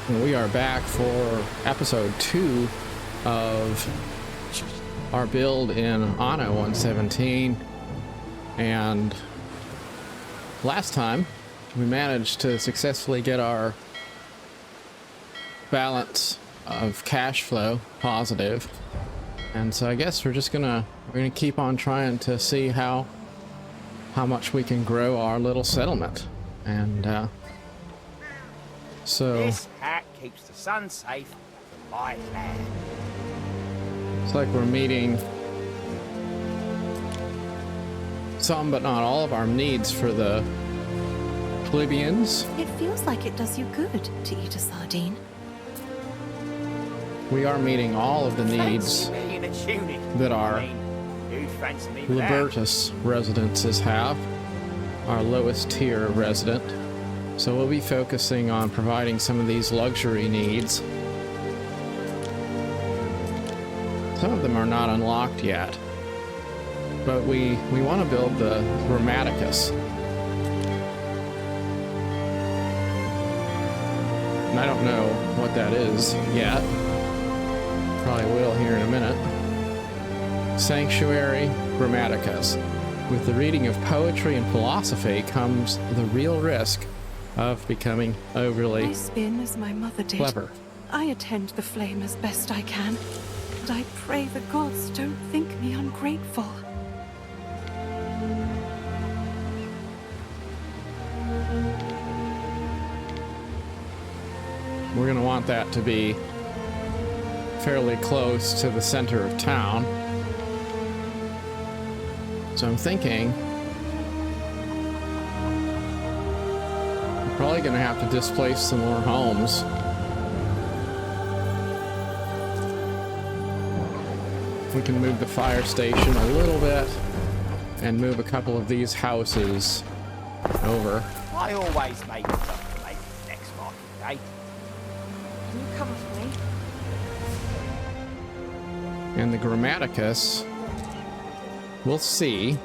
And we are back for episode 2 of our build in Anno 117. And last time we managed to successfully get our balance of cash flow positive. And so I guess we're gonna keep on trying to see how much we can grow our little settlement. And so this hat keeps the sun safe from my land. It's like we're meeting some but not all of our needs for the plebeians. It feels like it does you good to eat a sardine. We are meeting all of the needs that our Libertus residences have, our lowest tier resident. So we'll be focusing on providing some of these luxury needs. Some of them are not unlocked yet, but we want to build the Grammaticus. And I don't know what that is yet. Probably will here in a minute. Sanctuary Grammaticus. With the reading of poetry and philosophy comes the real risk of becoming overly I spin as my mother did. clever. I attend the flame as best I can, and I pray the gods don't think me ungrateful. We're going to want that to be fairly close to the center of town. So I'm thinking we're probably going to have to displace some more homes. We can move the fire station a little bit and move a couple of these houses over. I always make enough to make the next market day. Can you come for me? And the Grammaticus, we'll see.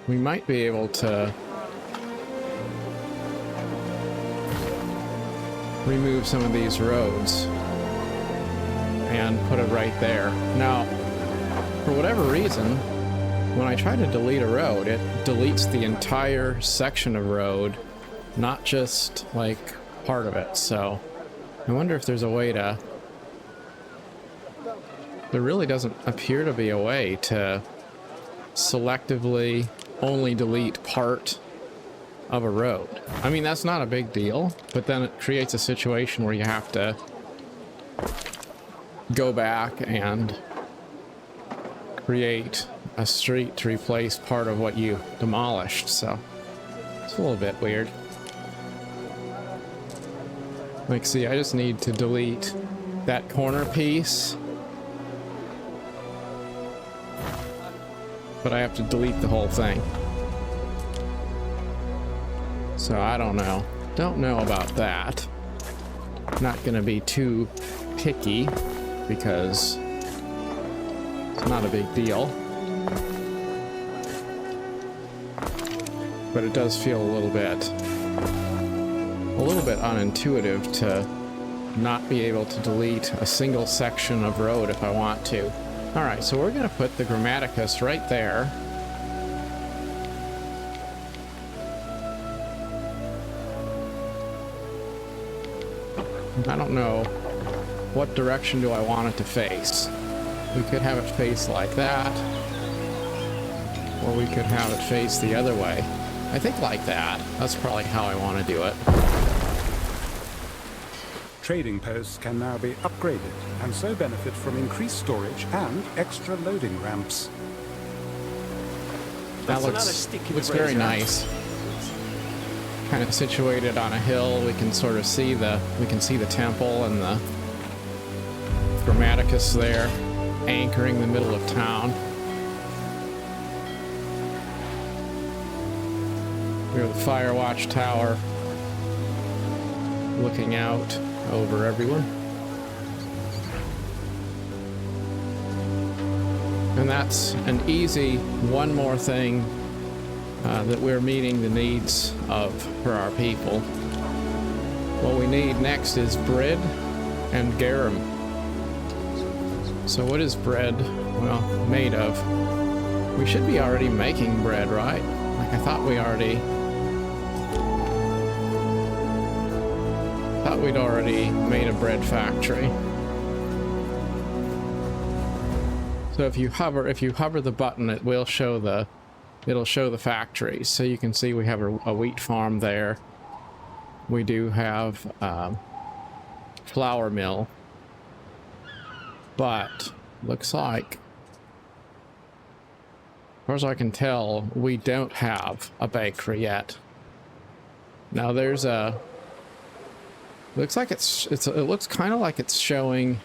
We might be able to remove some of these roads and put it right there. Now, for whatever reason, when I try to delete a road, it deletes the entire section of road, not just like part of it. So I wonder if there's a way to... There really doesn't appear to be a way to selectively only delete part of a road. I mean, that's not a big deal, but then it creates a situation where you have to go back and create a street to replace part of what you demolished. So it's a little bit weird. Like, see, I just need to delete that corner piece, but I have to delete the whole thing. So I don't know. Don't know about that. Not gonna be too picky because it's not a big deal. But it does feel a little bit unintuitive to not be able to delete a single section of road if I want to. All right, so we're going to put the Grammaticus right there. I don't know, what direction do I want it to face? We could have it face like that, or we could have it face the other way. I think like that. That's probably how I want to do it. Trading posts can now be upgraded and so benefit from increased storage and extra loading ramps. That looks very nice. Kind of situated on a hill. We can sort of see the temple and the Grammaticus there, anchoring the middle of town. We have the Fire Watch Tower looking out over everyone. And that's an easy one more thing that we're meeting the needs of for our people. what we need next is bread and garum. So what is bread, well, made of? We should be already making bread, right? Like I thought we'd already made a bread factory. So if you hover the button, it will show it'll show the factories. So you can see we have a wheat farm there. We do have flour mill, but looks like, as far as I can tell, we don't have a bakery yet. Now there's a, looks like it looks kind of like it's showing,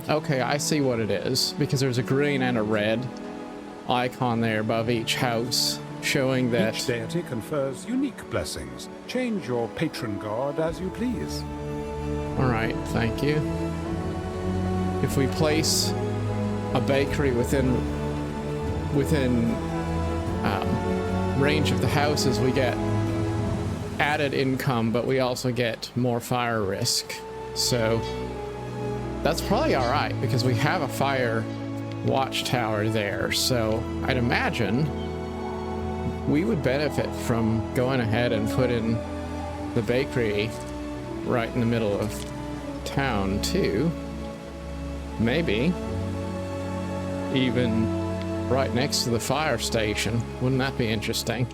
okay, I see what it is, because there's a green and a red icon there above each house, showing that each deity confers unique blessings. Change your patron god as you please. Alright, thank you. If we place a bakery within range of the houses, we get added income, but we also get more fire risk. So that's probably alright, because we have a fire watchtower there. So I'd imagine we would benefit from going ahead and putting the bakery right in the middle of town too. Maybe even right next to the fire station. Wouldn't that be interesting?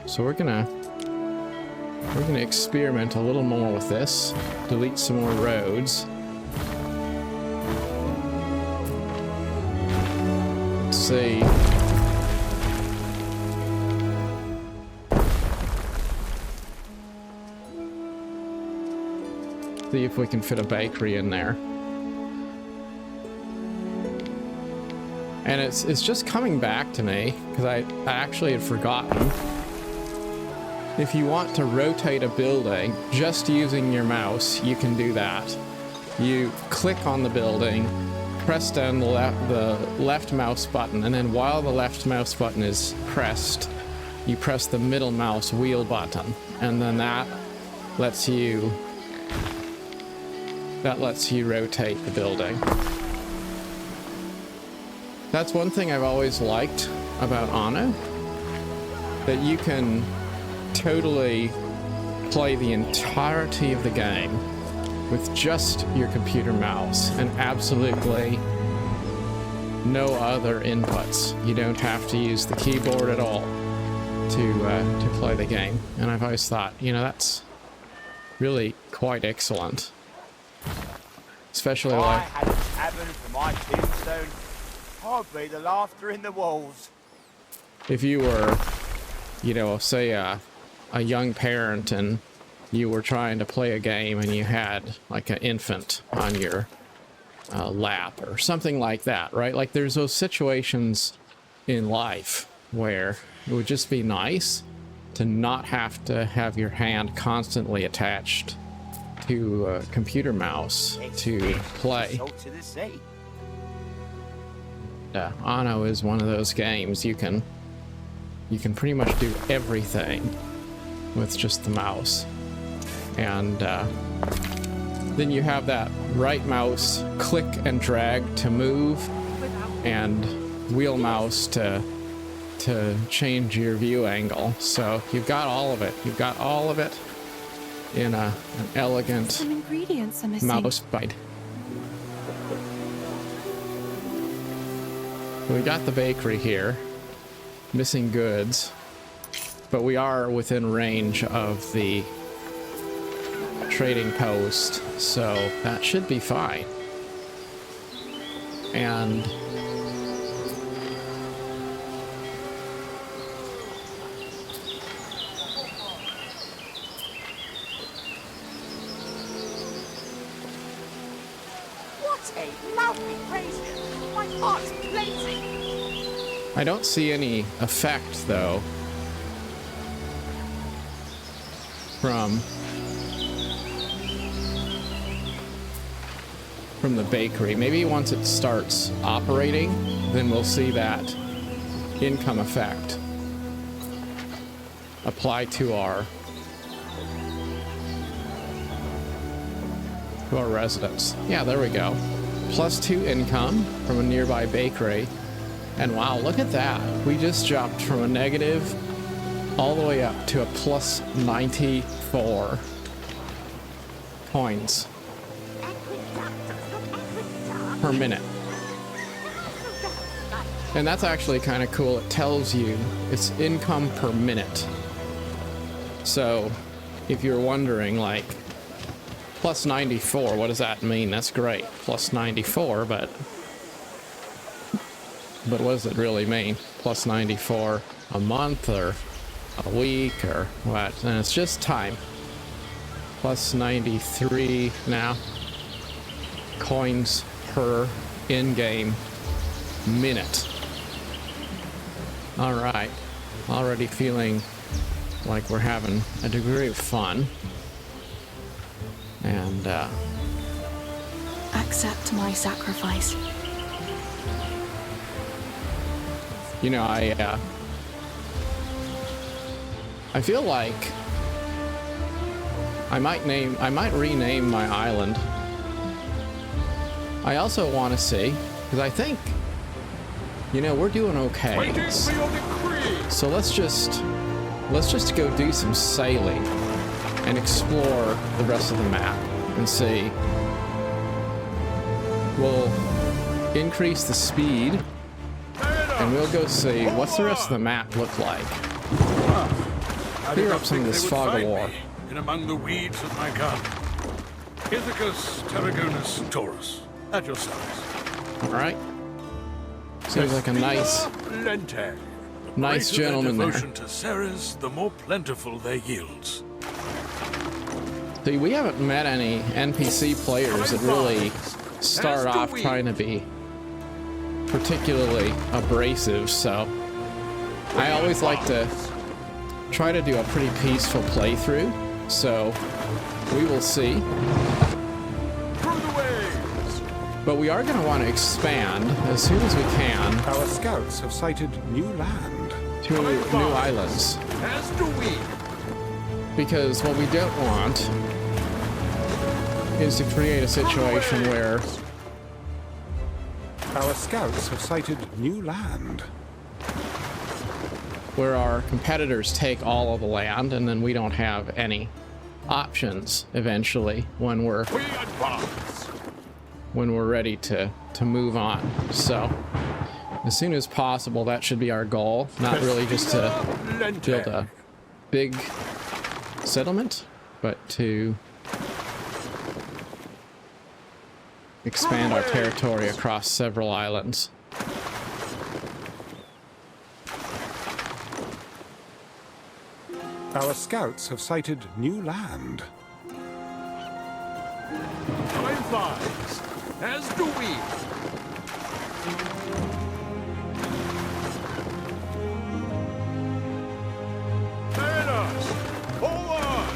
So we're gonna experiment a little more with this. Delete some more roads. Let's see. See if we can fit a bakery in there. And it's just coming back to me, because I actually had forgotten. If you want to rotate a building just using your mouse, you can do that. You click on the building, press down the left mouse button, and then while the left mouse button is pressed, you press the middle mouse wheel button, and then that lets you rotate the building. That's one thing I've always liked about Anno, that you can totally play the entirety of the game with just your computer mouse and absolutely no other inputs. You don't have to use the keyboard at all to play the game. And I've always thought, you know, that's really quite excellent. Especially If I like, had a tavern for my tombstone, I'd be the laughter in the walls. if you were, you know, say a young parent and you were trying to play a game and you had like an infant on your lap or something like that, right? Like there's those situations in life where it would just be nice to not have to have your hand constantly attached to a computer mouse to play. Salt to the sea. Anno is one of those games you can pretty much do everything with just the mouse. And then you have that right mouse click and drag to move, and wheel mouse to change your view angle. So you've got all of it. You've got all of it in an elegant Some ingredients are missing. mouse bite. We got the bakery here, missing goods, but we are within range of the trading post, so that should be fine. And What a lovely brazier! My heart's blazing! I don't see any effect, though, from the bakery. Maybe once it starts operating, then we'll see that income effect apply to our to our residence. Yeah, there we go. +2 income from a nearby bakery. And wow, look at that. We just jumped from a negative all the way up to a +94 coins per minute. And that's actually kind of cool. It tells you it's income per minute. So if you're wondering, like, +94, what does that mean? That's great. +94, but what does it really mean? +94 a month or a week or what? And it's just time. +93 now. Coins per in-game minute. All right. Already feeling like we're having a degree of fun. And, Accept my sacrifice. you know, I feel like I might rename my island. I also want to see, because I think, you know, we're doing okay. Waiting for your decree. So let's just go do some sailing and explore the rest of the map and see. We'll increase the speed and we'll go see what's the rest of the map look like. Clear up some of this fog of war. In among the weeds of my garden. Ithacus Tarragonus Taurus. At your service. Alright. Seems like a nice gentleman there. Devotion to Ceres, the more plentiful their yields. See, we haven't met any NPC players that really start off trying to be particularly abrasive, so I always like to try to do a pretty peaceful playthrough, so we will see. But we are going to want to expand as soon as we can. Our scouts have sighted new land. To new islands. As do we. Because what we don't want is to create a situation where Our scouts have sighted new land. where our competitors take all of the land and then we don't have any options eventually when we're ready to move on. So as soon as possible, that should be our goal. Not really just to build a big settlement, but to expand our territory across several islands. Our scouts have sighted new land. Time flies. As do we. Mariners, forward!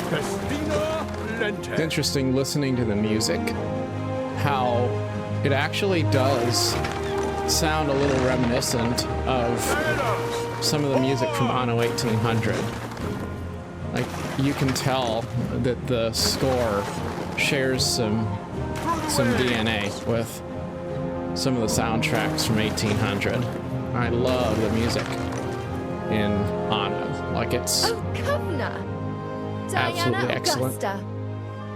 Festina Lente. It's interesting listening to the music, how it actually does sound a little reminiscent of some of the music from Anno 1800. Like, you can tell that the score shares some DNA with some of the soundtracks from 1800. I love the music in Anno. Like, it's Oh, Governor! absolutely Diana excellent. Augusta.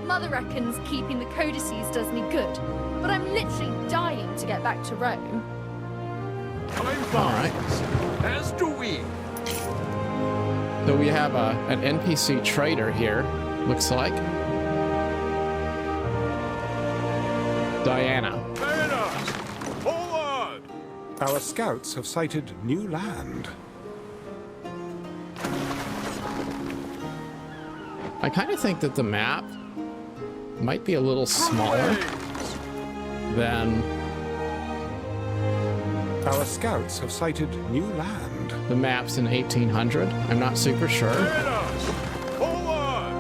Mother reckons keeping the codices does me good, but I'm literally dying to get back to Rome. Time All right. flies. As do we. So we have an NPC trader here, looks like. Diana. Mariners, forward! Our scouts have sighted new land. I kind of think that the map might be a little smaller than Our scouts have sighted new land. the maps in 1800. I'm not super sure. Mariners, forward!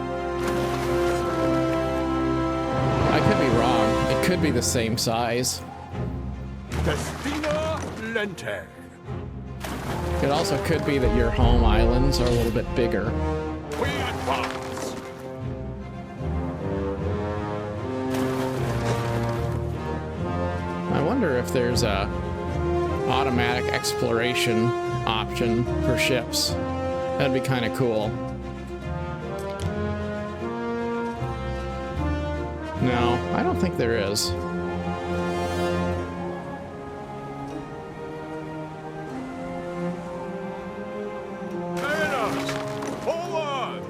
I could be wrong. It could be the same size. Festina Lente. It also could be that your home islands are a little bit bigger. We advance. I wonder if there's a automatic exploration option for ships. That'd be kind of cool. No, I don't think there is. Mariners, forward!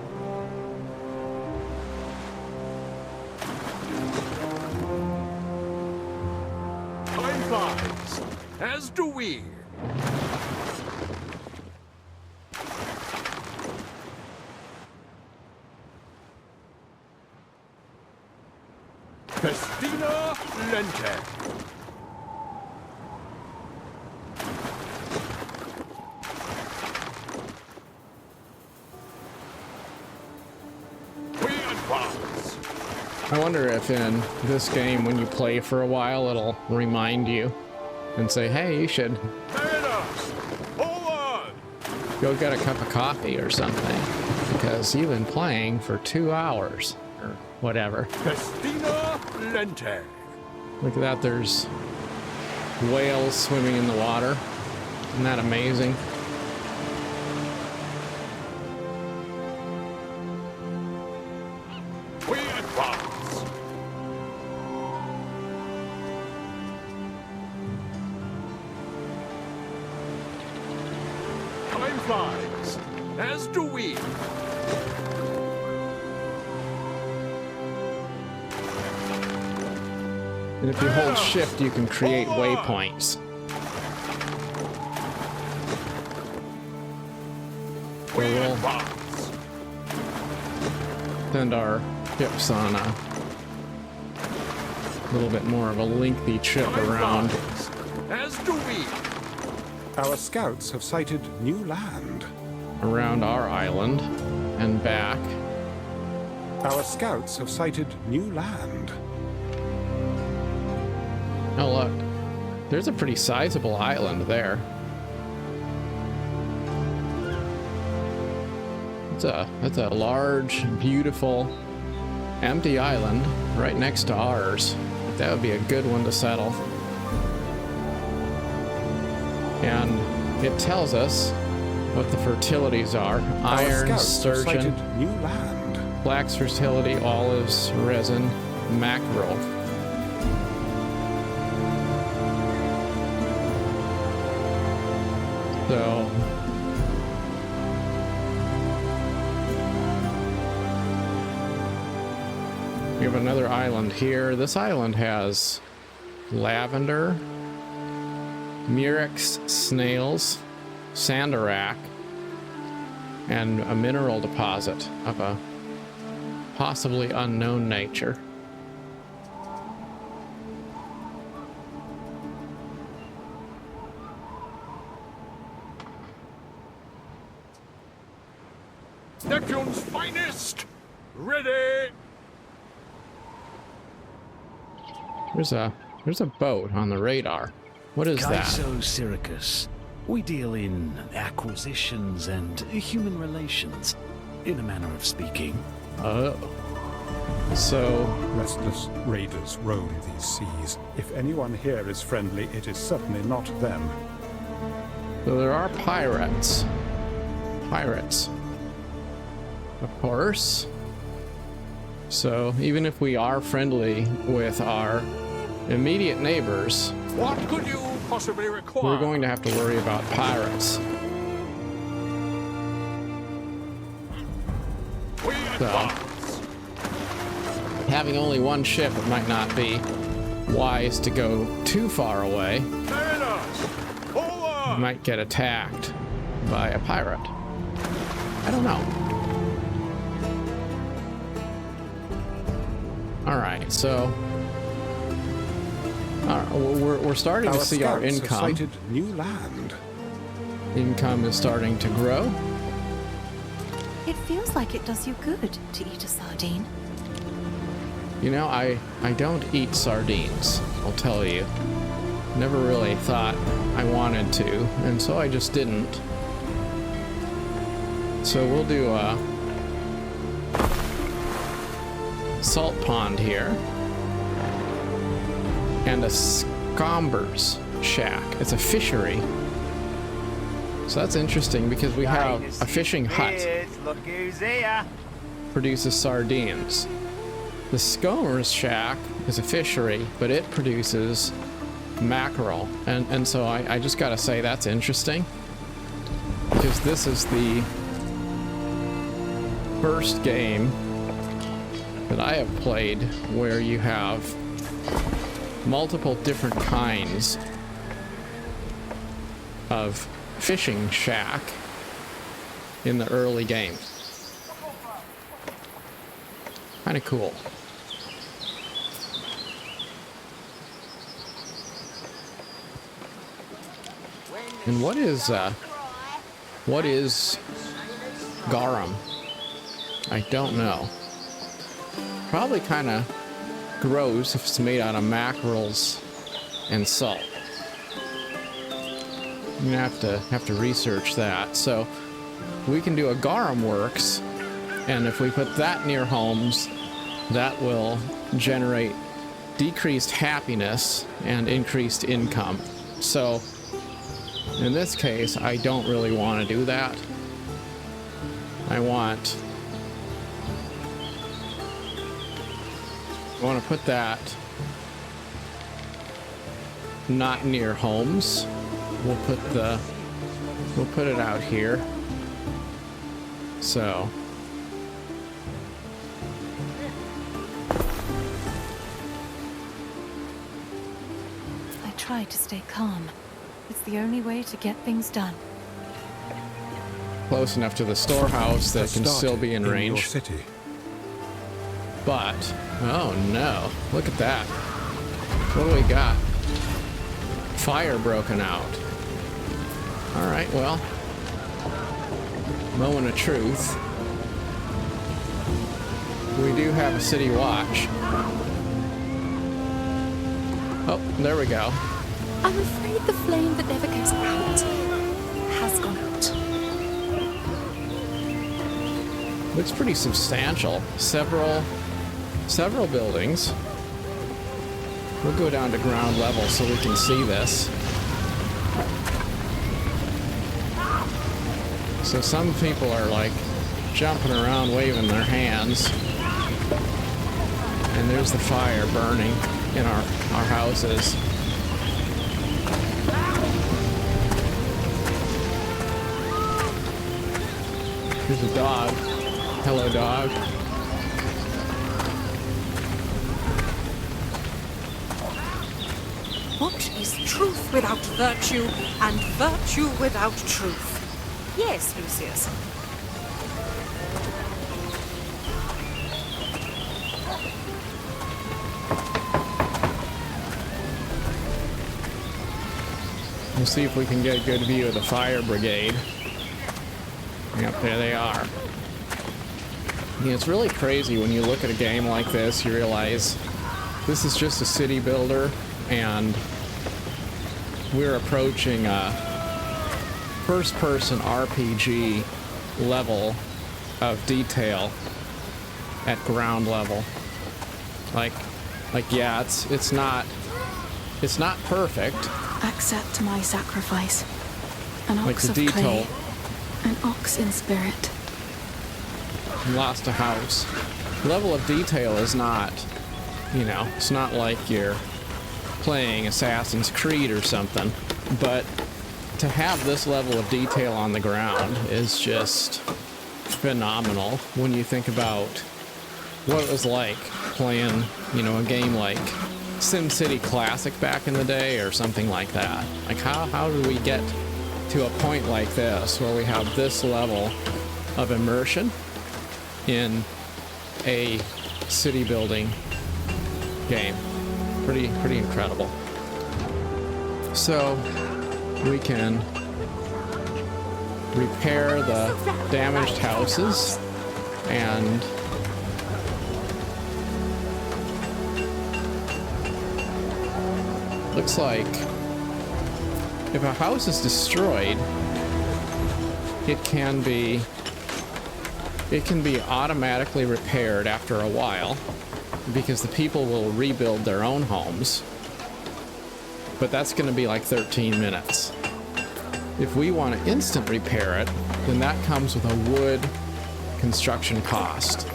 Time flies, as do we. Festina Lente. We advance. I wonder if in this game, when you play for a while, it'll remind you and say, hey, you should Mariners, forward! go get a cup of coffee or something, because you've been playing for 2 hours or whatever. Festina Lente. Look at that, there's whales swimming in the water. Isn't that amazing? We advance. Time flies, as do we. And if you hold shift, you can create waypoints. We we'll advance. send our ships on a little bit more of a lengthy trip Time around. flies, as do we. Our scouts have sighted new land. Around our island and back. Our scouts have sighted new land. Oh look, there's a pretty sizable island there. It's a large, beautiful, empty island right next to ours. That would be a good one to settle. And it tells us what the fertilities are. Our Iron, scouts have sturgeon, sighted new land. flax fertility, olives, resin, mackerel. So we have another island here. This island has lavender, murex snails, sandarac, and a mineral deposit of a possibly unknown nature. Neptune's finest! Ready! There's a boat on the radar. What is that? Kaiso Syracuse. We deal in acquisitions and human relations, in a manner of speaking. Oh. So, Restless raiders roam these seas. If anyone here is friendly, it is certainly not them. so there are pirates. Pirates. Of course. So, even if we are friendly with our immediate neighbors, What could you possibly require? we're going to have to worry about pirates. We So, advance. having only one ship, it might not be wise to go too far away. Mariners, You forward! might get attacked by a pirate. I don't know. All right, so we're starting to see our scouts have income. sighted new land. Income is starting to grow. It feels like it does you good to eat a sardine. You know, I don't eat sardines, I'll tell you. Never really thought I wanted to, and so I just didn't. So we'll do a salt pond here. And a Scomber's shack. It's a fishery. So that's interesting because we have a fishing hut. Look who's here. Produces sardines. The Scomber's shack is a fishery, but it produces mackerel. And so I just gotta say that's interesting. Because this is the first game that I have played where you have multiple different kinds of fishing shack in the early game. Kind of cool. And what is garum? I don't know. Probably kind of gross if it's made out of mackerels and salt. I'm gonna have to research that. So we can do a garum works, and if we put that near homes, that will generate decreased happiness and increased income. So in this case, I don't really want to do that. I want to put that not near homes. We'll put it out here. So I try to stay calm. It's the only way to get things done. close enough to the storehouse that it can still be in range. Your city. But, oh no, look at that. What do we got? Fire broken out. Alright, well. Moment of truth. We do have a city watch. Oh, there we go. I'm afraid the flame that never goes out has gone out. Looks pretty substantial. Several buildings. We'll go down to ground level so we can see this. So some people are like jumping around waving their hands. And there's the fire burning in our houses. Here's a dog. Hello, dog. What is truth without virtue, and virtue without truth? Yes, Lucius. We'll see if we can get a good view of the fire brigade. Yep, there they are. Yeah, it's really crazy when you look at a game like this, you realize this is just a city builder, and we're approaching a first-person RPG level of detail at ground level. Like yeah, it's not perfect. Accept my sacrifice. An Like ox the of detail. clay, an ox in spirit. Lost a house. Level of detail is not, you know, it's not like you're playing Assassin's Creed or something, but to have this level of detail on the ground is just phenomenal when you think about what it was like playing, you know, a game like SimCity Classic back in the day or something like that. Like how do we get to a point like this where we have this level of immersion in a city building game? Pretty incredible. So we can repair the damaged houses and looks like if a house is destroyed, it can be it can be automatically repaired after a while because the people will rebuild their own homes. But that's going to be like 13 minutes. If we want to instant repair it, then that comes with a wood construction cost.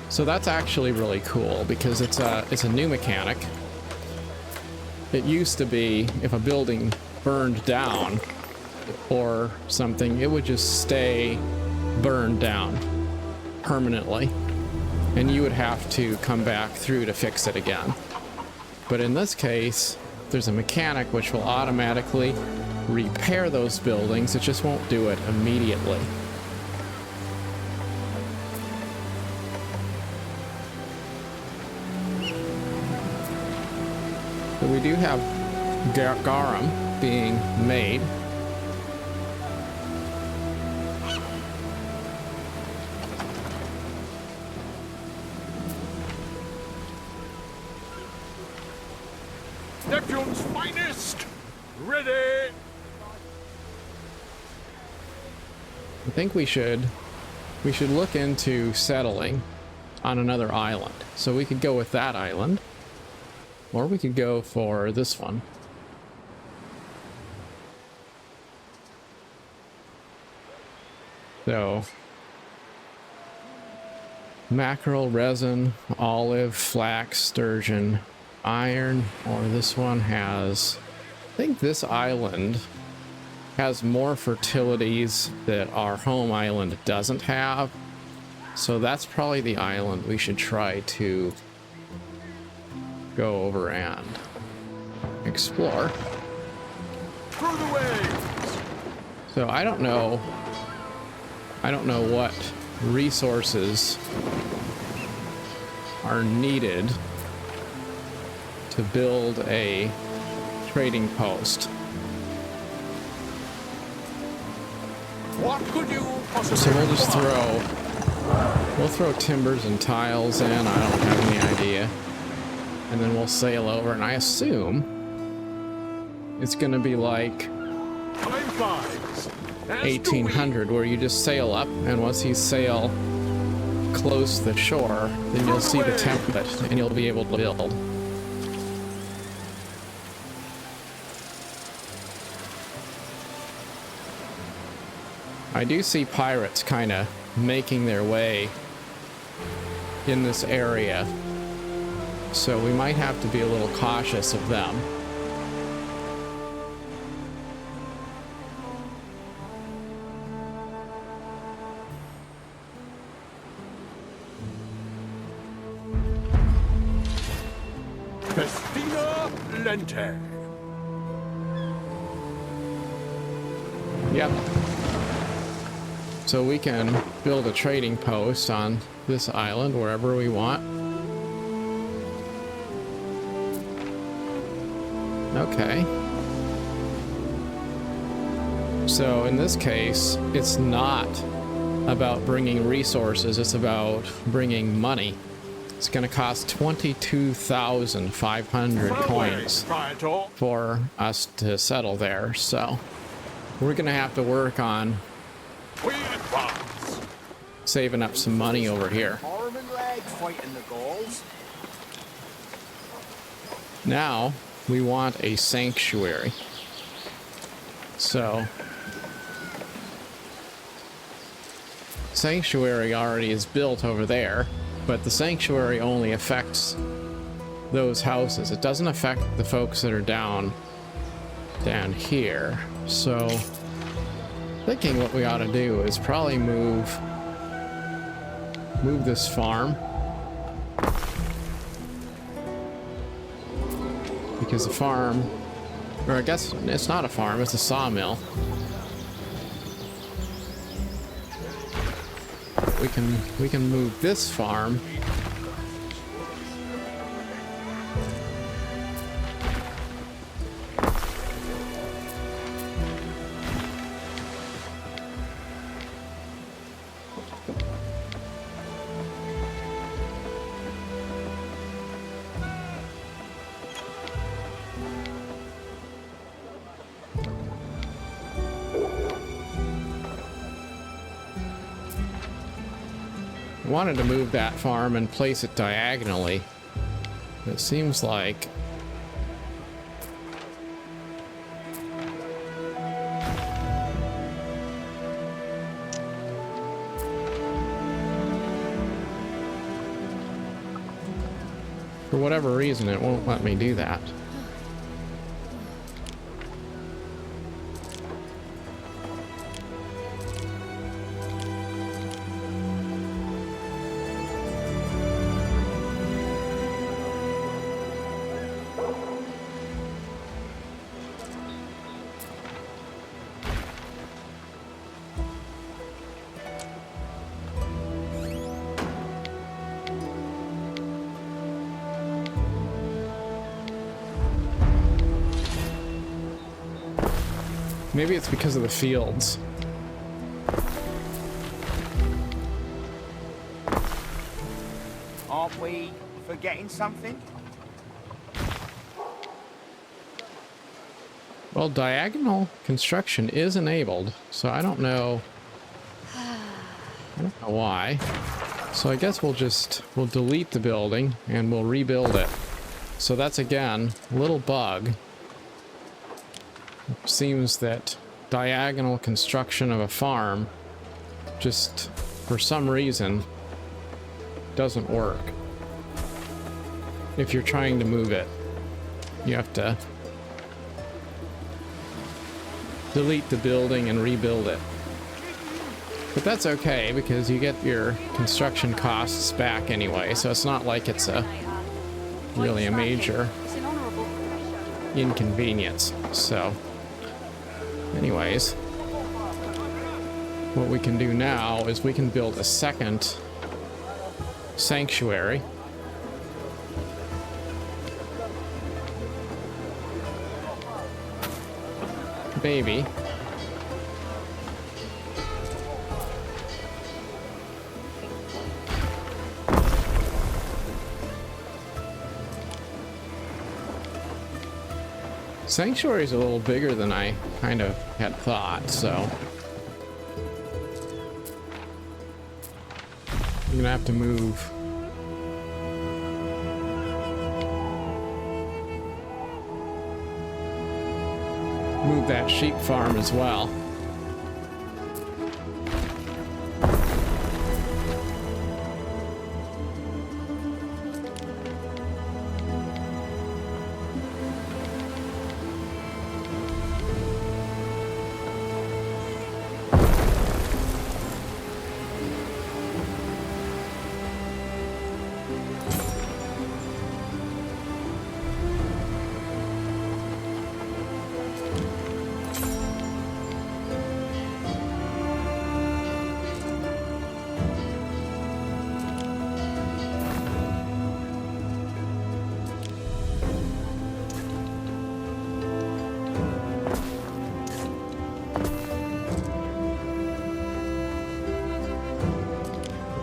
So that's actually really cool because it's a new mechanic. It used to be if a building burned down or something, it would just stay burned down permanently, and you would have to come back through to fix it again. But in this case, there's a mechanic which will automatically repair those buildings. It just won't do it immediately. So we do have garum being made. Neptune's finest! Ready! I think we should look into settling on another island. So we could go with that island, or we could go for this one. So mackerel, resin, olive, flax, sturgeon, iron, or this one has, I think this island has more fertilities that our home island doesn't have. So that's probably the island we should try to go over and explore. Through the waves! So I don't know what resources are needed to build a trading post. What could you possibly... So we'll throw timbers and tiles in. I don't have any idea. And then we'll sail over, and I assume it's gonna be like Time flies. 1800, where you just sail up, and once you sail close to the shore, then you'll see the template and you'll be able to build. I do see pirates kind of making their way in this area, so we might have to be a little cautious of them. Festina Lente. Yep. So we can build a trading post on this island wherever we want. Okay. So in this case, it's not about bringing resources, it's about bringing money. It's going to cost 22,500 coins for us to settle there, so we're going to have to work on saving up some money over here. Arm and leg fighting the Gauls. Now we want a sanctuary. So sanctuary already is built over there, but the sanctuary only affects those houses. It doesn't affect the folks that are down here. So thinking what we ought to do is probably move this farm, because the farm, or I guess it's not a farm, it's a sawmill. We can move this farm I wanted to move that farm and place it diagonally. It seems like for whatever reason it won't let me do that. Maybe it's because of the fields. Aren't we forgetting something? Well, diagonal construction is enabled, so I don't know why. So I guess we'll delete the building and we'll rebuild it. So that's again a little bug. It seems that diagonal construction of a farm just for some reason doesn't work. If you're trying to move it, you have to delete the building and rebuild it. But that's okay because you get your construction costs back anyway, so it's not like it's really a major inconvenience. So anyways, what we can do now is we can build a second sanctuary. Maybe. Sanctuary is a little bigger than I kind of had thought, so I'm gonna have to move that sheep farm as well.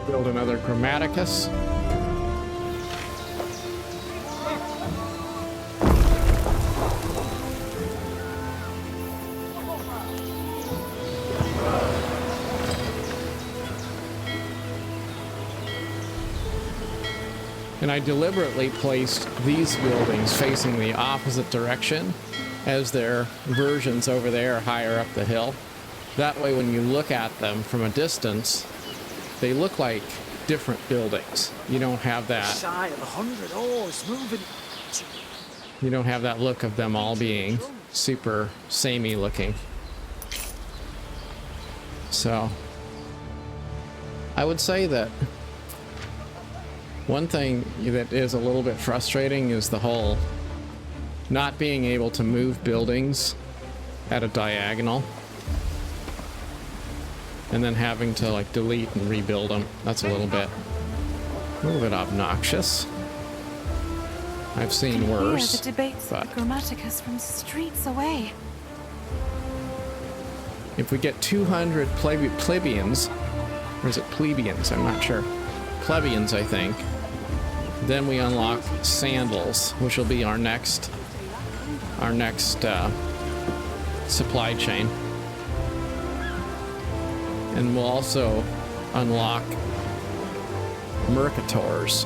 Build another Grammaticus. And I deliberately placed these buildings facing the opposite direction as their versions over there higher up the hill. That way when you look at them from a distance, they look like different buildings. You don't have that. Shy of 100 oars moving. You don't have that look of them all being super samey looking. So, I would say that one thing that is a little bit frustrating is the whole not being able to move buildings at a diagonal. And then having to like delete and rebuild them. That's a little bit obnoxious. I've seen worse. Hear the debates of the Grammaticus from streets away. If we get 200 plebeians, or is it plebeians? I'm not sure. Plebeians, I think. Then we unlock sandals, which will be our next supply chain. And we'll also unlock Mercators,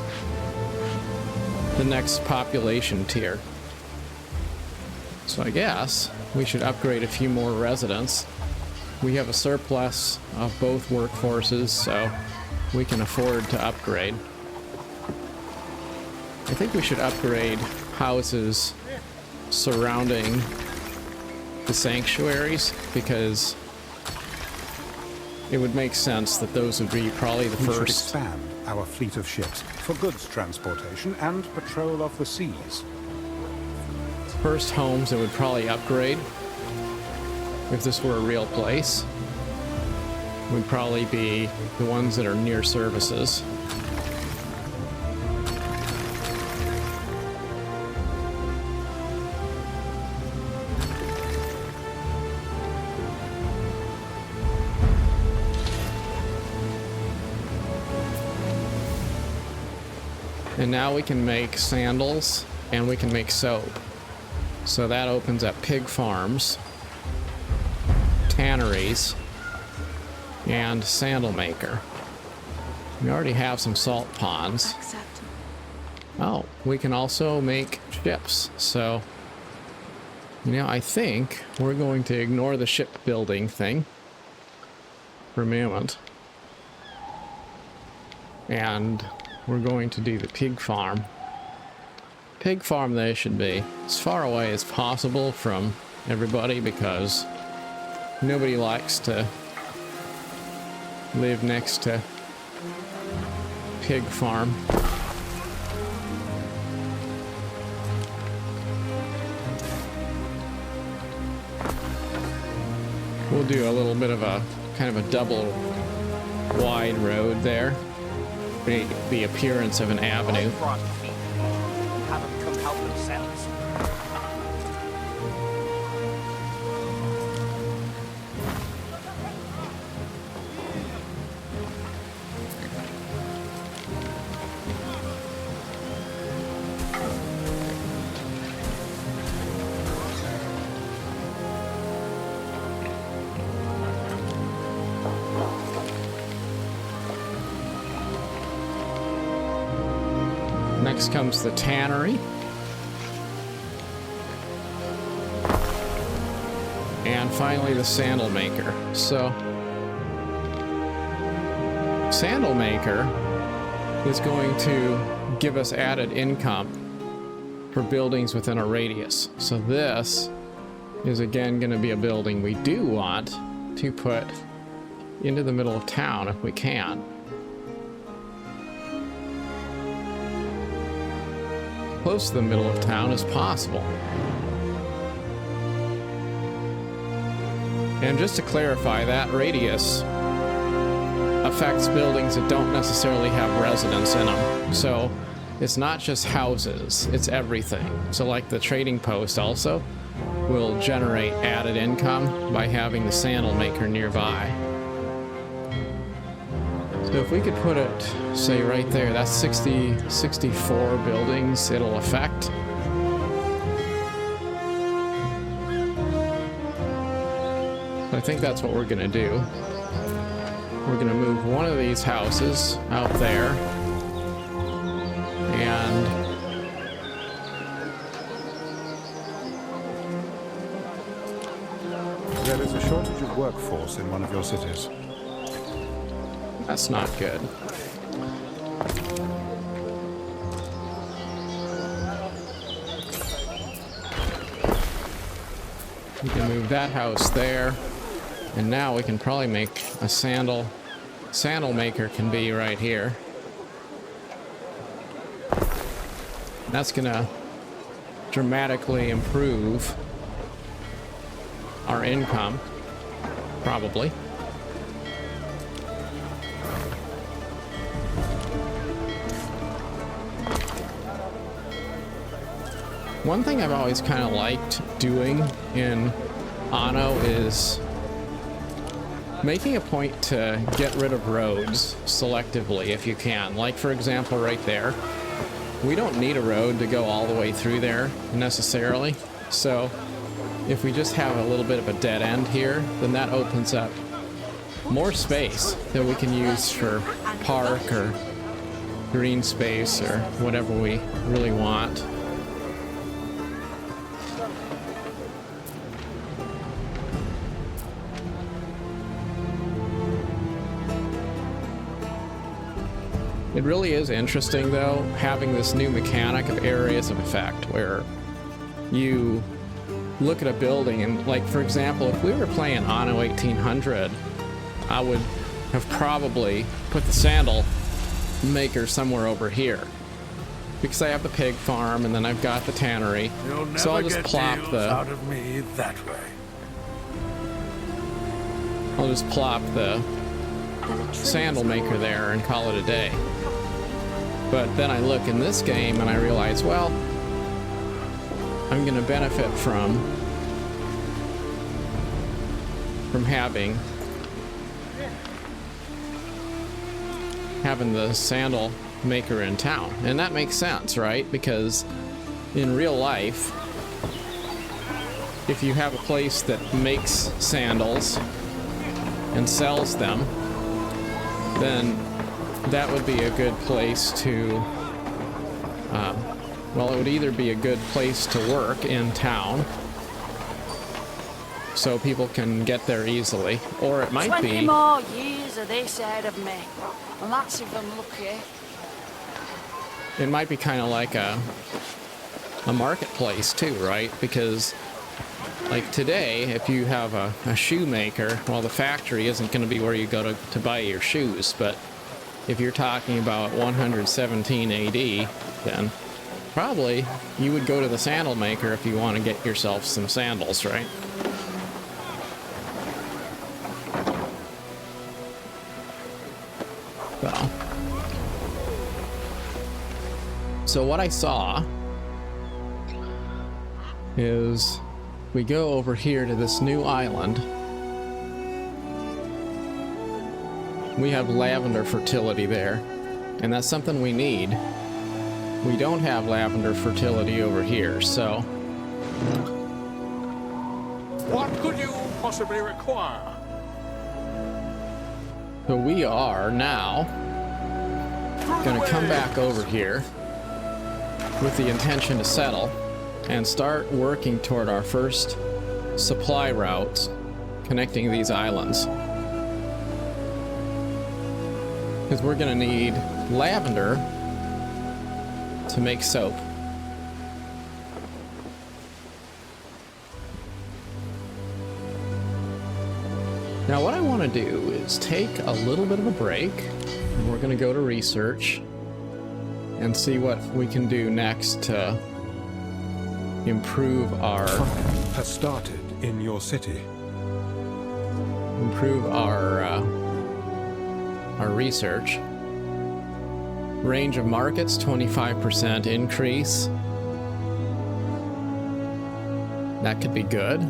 the next population tier. So I guess we should upgrade a few more residents. We have a surplus of both workforces, so we can afford to upgrade. I think we should upgrade houses surrounding the sanctuaries, because it would make sense that those would be probably the We should first. expand our fleet of ships for goods transportation and patrol of the seas. First homes that would probably upgrade, if this were a real place, would probably be the ones that are near services. And now we can make sandals and we can make soap. So that opens up pig farms, tanneries, and sandal maker. We already have some salt ponds. Oh, we can also make ships. So, you know, I think we're going to ignore the shipbuilding thing for a moment. And we're going to do the pig farm. Pig farm they should be as far away as possible from everybody, because nobody likes to live next to pig farm. We'll do a little bit of a kind of a double wide road there. Create the appearance of an avenue. Have them come help themselves. Next comes the tannery. And finally the sandal maker. So, sandal maker is going to give us added income for buildings within a radius. So this is again going to be a building we do want to put into the middle of town if we can. Close to the middle of town as possible. And just to clarify, that radius affects buildings that don't necessarily have residents in them. So it's not just houses, it's everything. So like the trading post also will generate added income by having the sandal maker nearby. So if we could put it, say right there, that's 64 buildings it'll affect. I think that's what we're gonna do. We're gonna move one of these houses out there, and There is a shortage of workforce in one of your cities. that's not good. We can move that house there, and now we can probably make a sandal maker can be right here. That's gonna dramatically improve our income, probably. One thing I've always kind of liked doing in Anno is making a point to get rid of roads selectively if you can. Like, for example, right there. We don't need a road to go all the way through there necessarily. So if we just have a little bit of a dead end here, then that opens up more space that we can use for park or green space or whatever we really want. It really is interesting, though, having this new mechanic of areas of effect where you look at a building and, like, for example, if we were playing Anno 1800, I would have probably put the sandal maker somewhere over here because I have the pig farm and then I've got the tannery. You'll never So I'll just get plop deals the out of me that way. I'll just plop the sandal maker there and call it a day. But then I look in this game and I realize, well, I'm going to benefit from having the sandal maker in town. And that makes sense, right? Because in real life, if you have a place that makes sandals and sells them, then that would be a good place to, well, it would either be a good place to work in town so people can get there easily, or it might 20 be more years of this ahead of me, and that's if I'm lucky. it might be kind of like a marketplace too, right? Because like today, if you have a shoemaker, well, the factory isn't going to be where you go to buy your shoes, but if you're talking about 117 AD, then probably you would go to the sandal maker if you want to get yourself some sandals, right? Well, so what I saw is we go over here to this new island. We have lavender fertility there, and that's something we need. We don't have lavender fertility over here, so What could you possibly require? so we are now gonna come back over here with the intention to settle and start working toward our first supply routes connecting these islands. Because we're gonna need lavender to make soap. Now what I want to do is take a little bit of a break. We're gonna go to research and see what we can do next to improve our Has started in your city. our research. Range of markets, 25% increase. That could be good.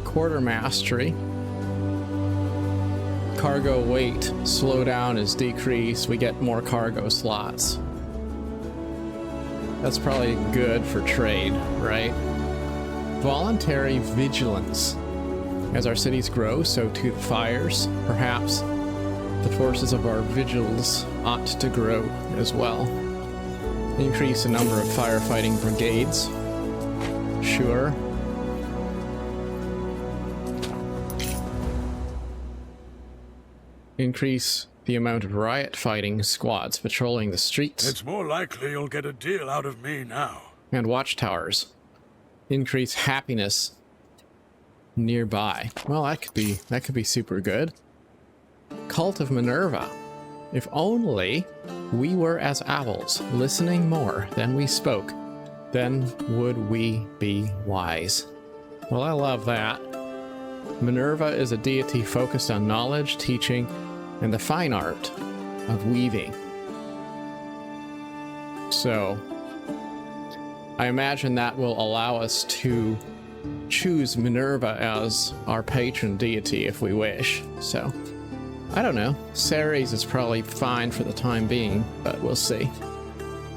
Quarter mastery. Cargo weight slowdown is decreased. We get more cargo slots. That's probably good for trade, right? Voluntary vigilance. As our cities grow, so too the fires. Perhaps the forces of our vigils ought to grow as well. Increase the number of firefighting brigades. Sure. Increase the amount of riot fighting squads patrolling the streets. It's more likely you'll get a deal out of me now. And watchtowers. Increase happiness nearby. Well, that could be super good. Cult of Minerva. If only we were as owls, listening more than we spoke, then would we be wise. Well, I love that. Minerva is a deity focused on knowledge, teaching, and the fine art of weaving. So, I imagine that will allow us to choose Minerva as our patron deity if we wish. So, I don't know. Ceres is probably fine for the time being, but we'll see.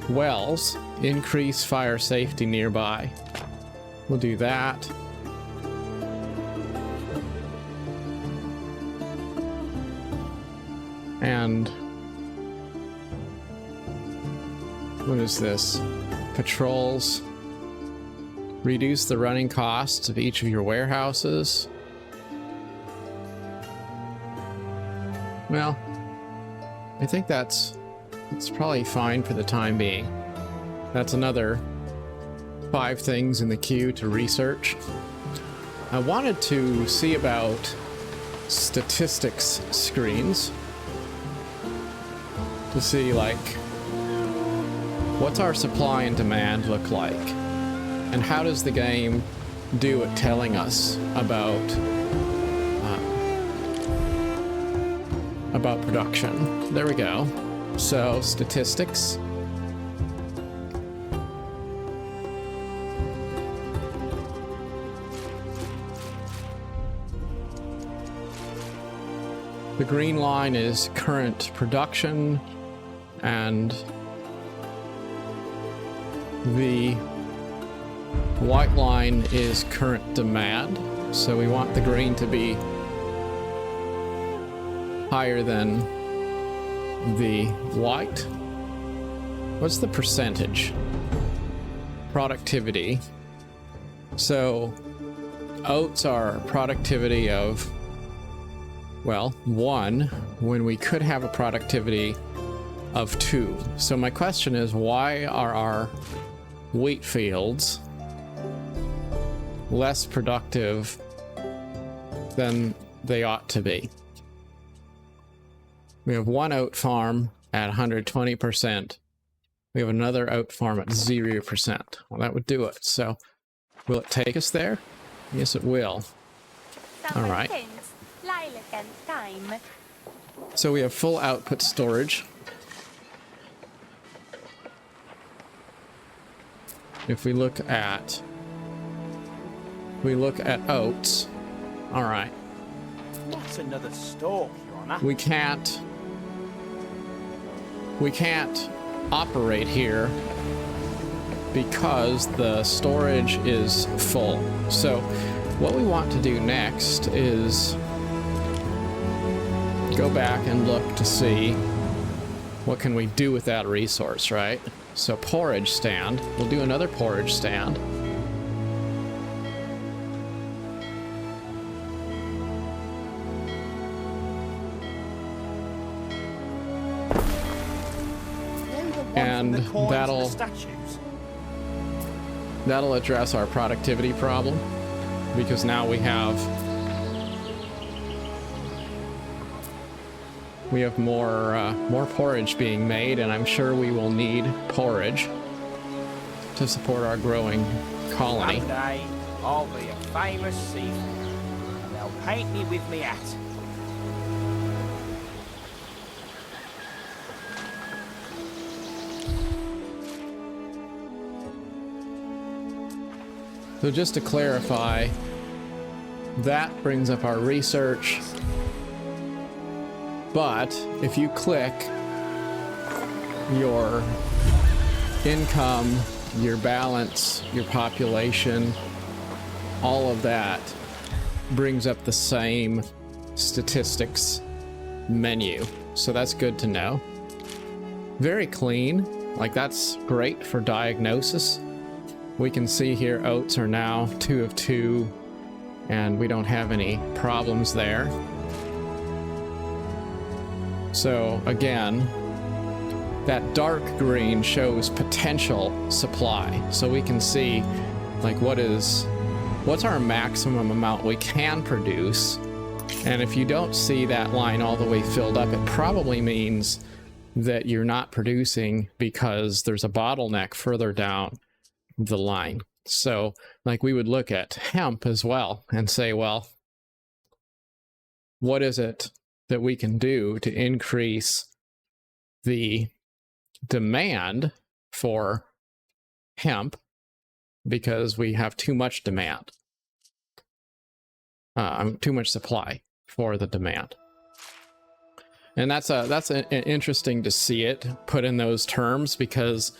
Wells, increase fire safety nearby. We'll do that. And What is this? Patrols. Reduce the running costs of each of your warehouses. Well, I think that's probably fine for the time being. That's another 5 things in the queue to research. I wanted to see about statistics screens to see, like, what's our supply and demand look like, and how does the game do at telling us about production. There we go. So statistics. The green line is current production, and the white line is current demand. So we want the green to be higher than the white. What's the percentage? Productivity. So oats are productivity of, well, 1, when we could have a productivity of 2. So my question is, why are our wheat fields less productive than they ought to be? We have one oat farm at 120%. We have another oat farm at 0%. Well, that would do it. So will it take us there? Yes, it will. All right. So we have full output storage. If we look at oats, all right. What's another stalk, Your Honor? We can't operate here because the storage is full. So what we want to do next is go back and look to see what can we do with that resource, right? So porridge stand. We'll do another porridge stand. And that'll address our productivity problem, because now we have more porridge being made, and I'm sure we will need porridge to support our growing colony. Someday I'll be a famous seafarer, and they'll paint me with me hat. So just to clarify, that brings up our research, but if you click your income, your balance, your population, all of that brings up the same statistics menu. So that's good to know. Very clean, like that's great for diagnosis. We can see here oats are now 2 of 2, and we don't have any problems there. So again, that dark green shows potential supply. So we can see like what's our maximum amount we can produce. And if you don't see that line all the way filled up, it probably means that you're not producing because there's a bottleneck further down the line. So like we would look at hemp as well and say, well, what is it that we can do to increase the demand for hemp, because we have too much demand, too much supply for the demand. And that's interesting to see it put in those terms, because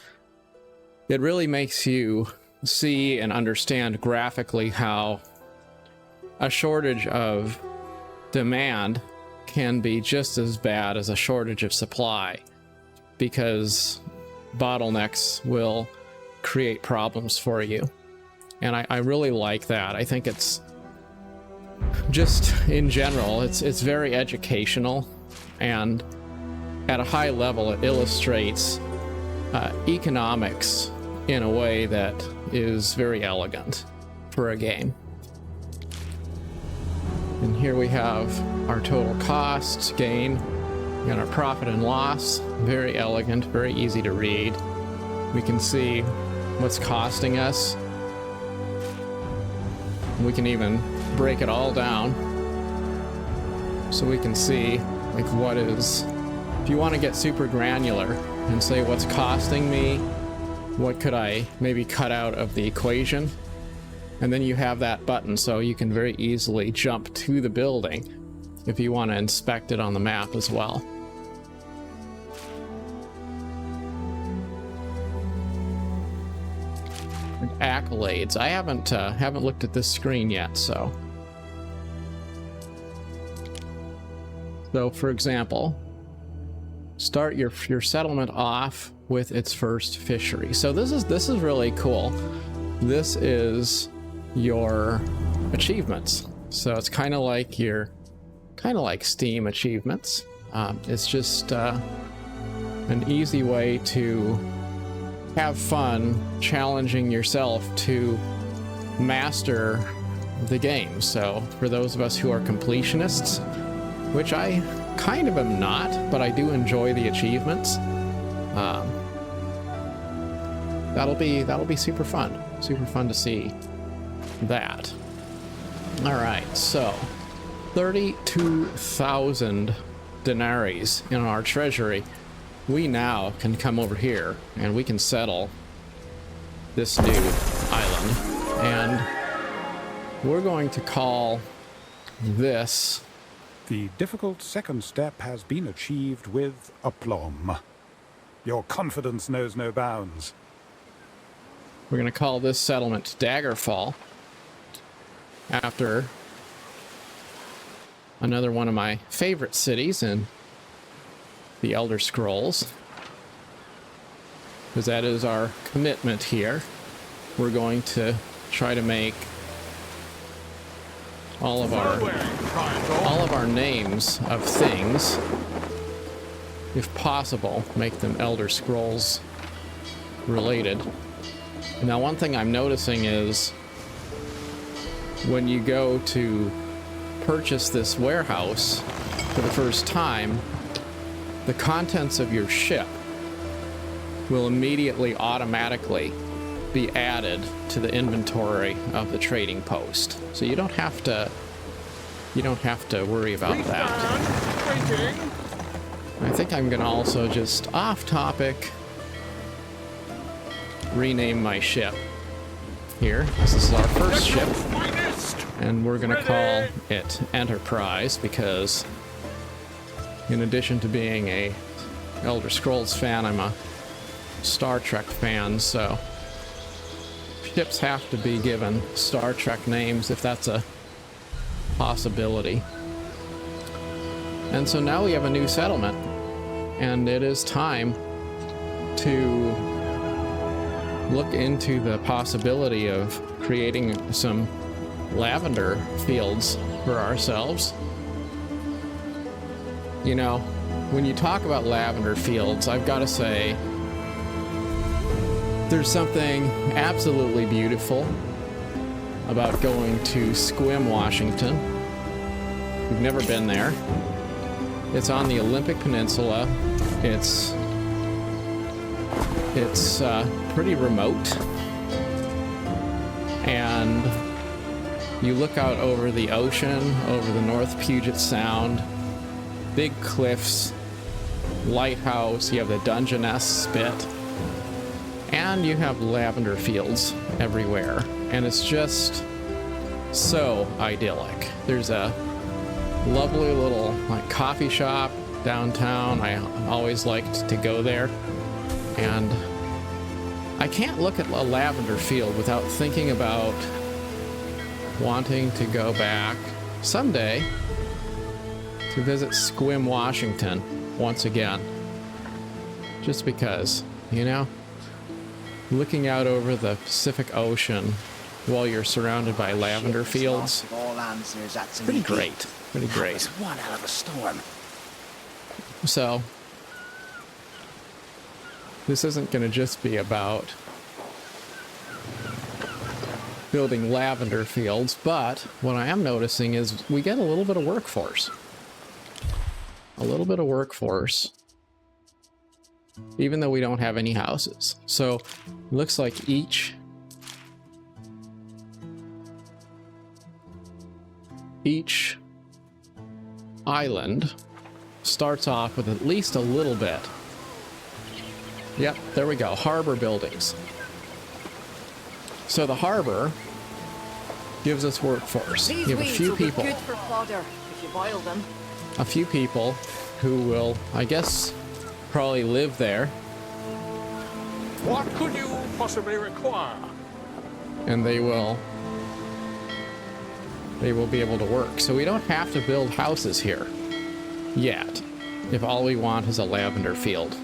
it really makes you see and understand graphically how a shortage of demand can be just as bad as a shortage of supply, because bottlenecks will create problems for you. And I really like that. I think it's just in general, it's very educational, and at a high level, it illustrates economics in a way that is very elegant for a game. And here we have our total cost, gain, and our profit and loss. Very elegant, very easy to read. We can see what's costing us. We can even break it all down so we can see like what is, if you want to get super granular and say what's costing me, what could I maybe cut out of the equation, and then you have that button so you can very easily jump to the building if you want to inspect it on the map as well. And accolades. I haven't looked at this screen yet, so for example, start your settlement off with its first fishery. So this is really cool. This is your achievements. So it's kind of like Steam achievements. It's just an easy way to have fun challenging yourself to master the game. So for those of us who are completionists, which I kind of am not, but I do enjoy the achievements, that'll be super fun to see that. All right, so 32,000 denaries in our treasury. We now can come over here and we can settle this new island, and we're going to call this. The difficult second step has been achieved with aplomb. Your confidence knows no bounds. We're going to call this settlement Daggerfall, after another one of my favorite cities in the Elder Scrolls, because that is our commitment here. We're going to try to make all of our names of things, if possible, make them Elder Scrolls related. Now, one thing I'm noticing is when you go to purchase this warehouse for the first time, the contents of your ship will immediately automatically be added to the inventory of the trading post. So you don't have to worry about that. I think I'm gonna also just off topic rename my ship here. This is our first ship, and we're gonna call it Enterprise, because in addition to being a Elder Scrolls fan, I'm a Star Trek fan, so ships have to be given Star Trek names if that's a possibility. And so now we have a new settlement, and it is time to look into the possibility of creating some lavender fields for ourselves. You know, when you talk about lavender fields, I've got to say, there's something absolutely beautiful about going to Sequim, Washington. We've never been there. It's on the Olympic Peninsula. It's pretty remote, and you look out over the ocean, over the North Puget Sound, big cliffs, lighthouse, you have the Dungeness Spit, and you have lavender fields everywhere, and it's just so idyllic. There's a lovely little coffee shop downtown. I always liked to go there, and I can't look at a lavender field without thinking about wanting to go back someday to visit Sequim, Washington once again, just because you know? Looking out over the Pacific Ocean while you're surrounded by lavender fields. Pretty great. Pretty great. It's one hell of a storm. So, this isn't going to just be about building lavender fields, but what I am noticing is we get a little bit of workforce. A little bit of workforce, even though we don't have any houses. So, looks like each island starts off with at least a little bit. Yep, there we go. Harbor buildings. So the harbor gives us workforce. You have a few people. Good for fodder if you boil them. A few people who will, I guess, probably live there. What could you possibly require? And they will be able to work. So we don't have to build houses here yet, if all we want is a lavender field.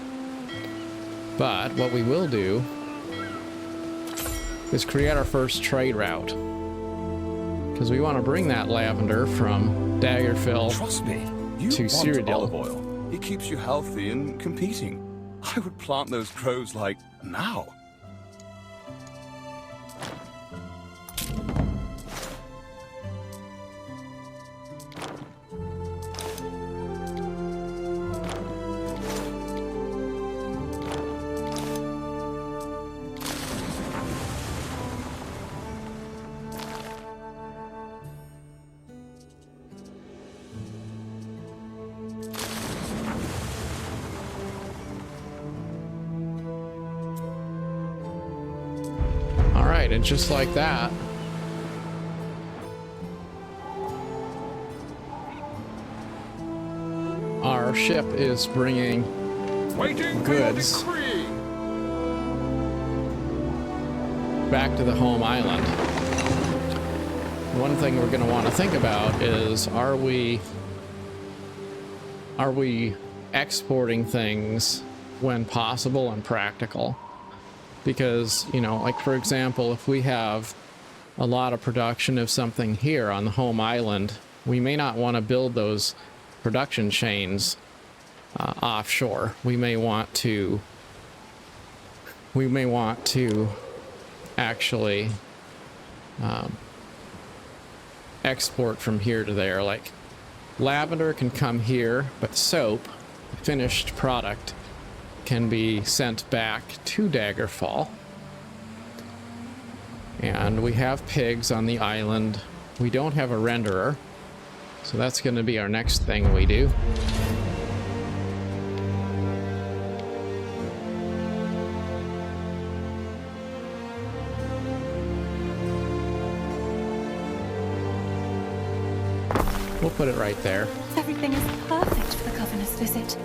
But what we will do is create our first trade route, because we want to bring that lavender from Daggerfell Trust me, you to want Cyrodiil. olive oil. It keeps you healthy and competing. I would plant those groves like now. And just like that, our ship is bringing goods back to the home island. One thing we're going to want to think about is, are we exporting things when possible and practical? Because, you know, like for example, if we have a lot of production of something here on the home island, we may not want to build those production chains offshore. We may want to actually export from here to there. Like lavender can come here, but soap, the finished product, can be sent back to Daggerfall. And we have pigs on the island. We don't have a renderer, so that's going to be our next thing we do. We'll put it right there. Everything is perfect for the governor's visit.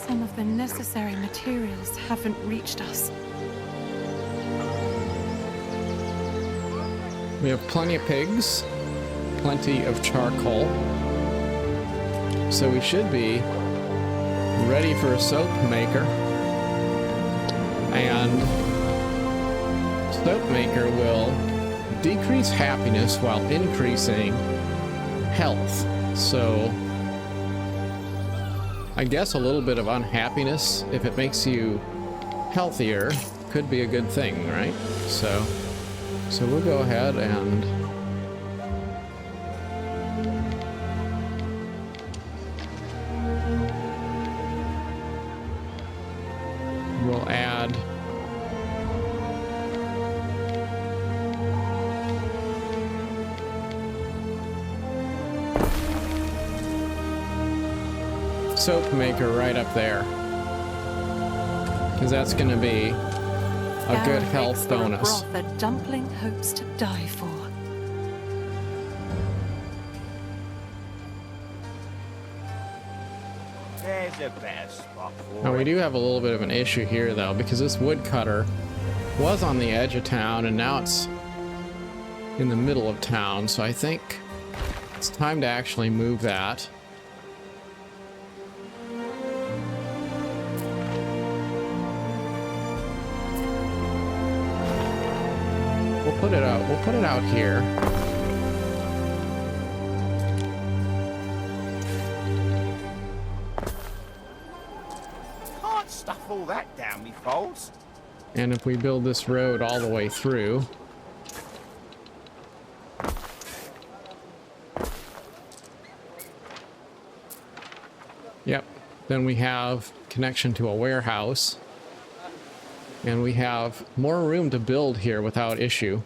Some of the necessary materials haven't reached us. We have plenty of pigs, plenty of charcoal, so we should be ready for a soap maker. And soap maker will decrease happiness while increasing health. So I guess a little bit of unhappiness, if it makes you healthier, could be a good thing, right? So we'll go ahead and we'll add soap maker right up there, because that's going to be a good health bonus. The dumpling hopes to die for. There's a better spot for Now we it. do have a little bit of an issue here though, because this woodcutter was on the edge of town and now it's in the middle of town, so I think it's time to actually move that. We'll put it out here. Can't stuff all that down me folds. And if we build this road all the way through, yep, then we have connection to a warehouse. And we have more room to build here without issue.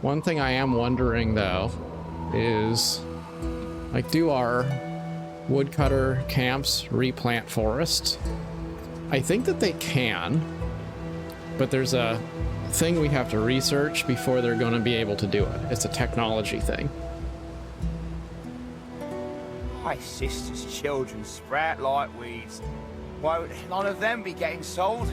One thing I am wondering, though, is, like, do our woodcutter camps replant forests? I think that they can, but there's a thing we have to research before they're going to be able to do it. It's a technology thing. My sister's children sprout like weeds. Won't none of them be getting sold?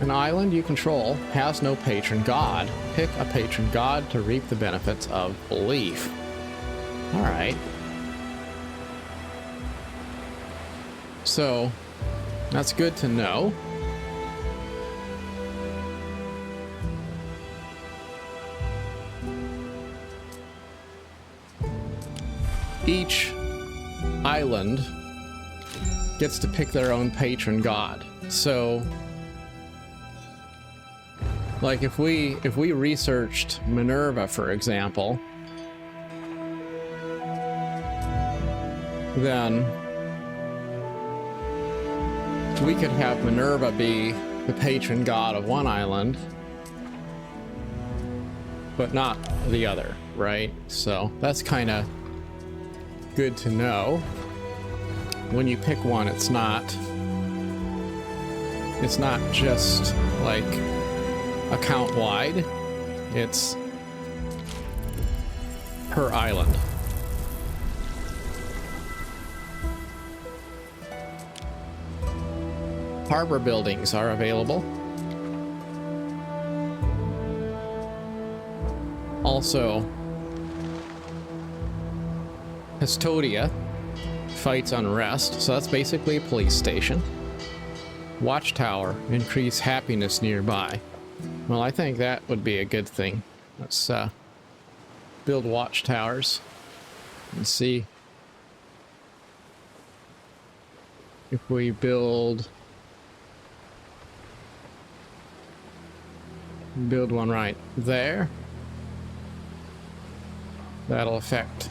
An island you control has no patron god. Pick a patron god to reap the benefits of belief. Alright. So, that's good to know. Each island gets to pick their own patron god. So, like if we researched Minerva, for example, then we could have Minerva be the patron god of one island, but not the other, right? So that's kind of good to know. When you pick one, it's not just like account wide, it's per island. Harbor buildings are available. Also, Custodia fights unrest, so that's basically a police station. Watchtower, increase happiness nearby. Well, I think that would be a good thing. Let's build watchtowers and see if we build one right there. That'll affect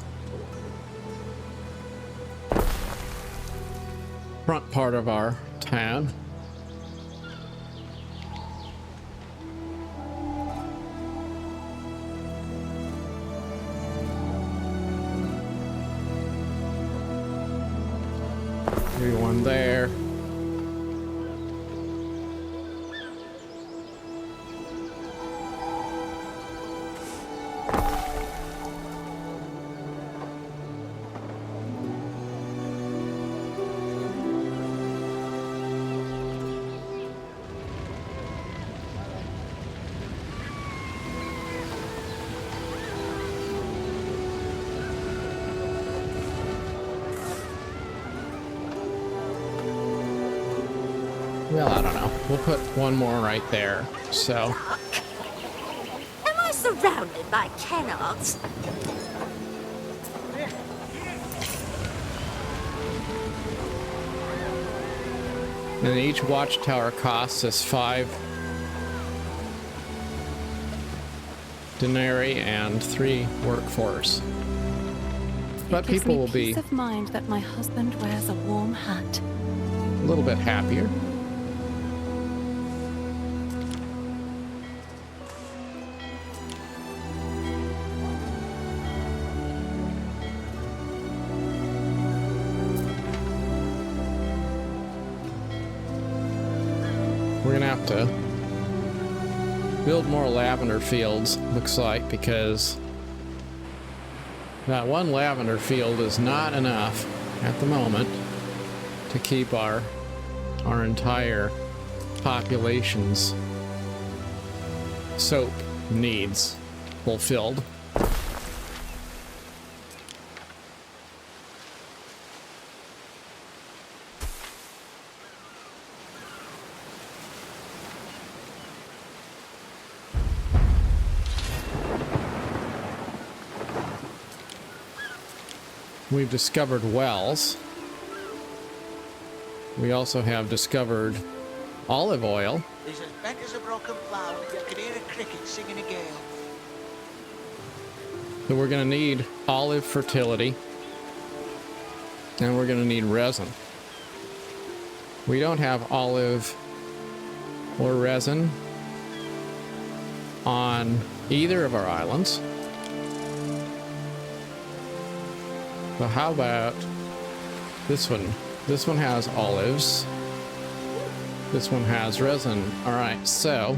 front part of our town. Maybe one there. Well, I don't know. We'll put one more right there, so. Am I surrounded by Kennards? And each watchtower costs us 5 denarii and 3 workforce. But people will be peace of mind that my husband wears a warm hat. a little bit happier. We're gonna have to build more lavender fields, looks like, because that one lavender field is not enough at the moment to keep our our entire population's soap needs fulfilled. We've discovered wells. We also have discovered olive oil. He's as bent as a broken plough, and you can hear a cricket singing a gale. So we're going to need olive fertility. And we're going to need resin. We don't have olive or resin on either of our islands. So how about this one? This one has olives. This one has resin. All right, so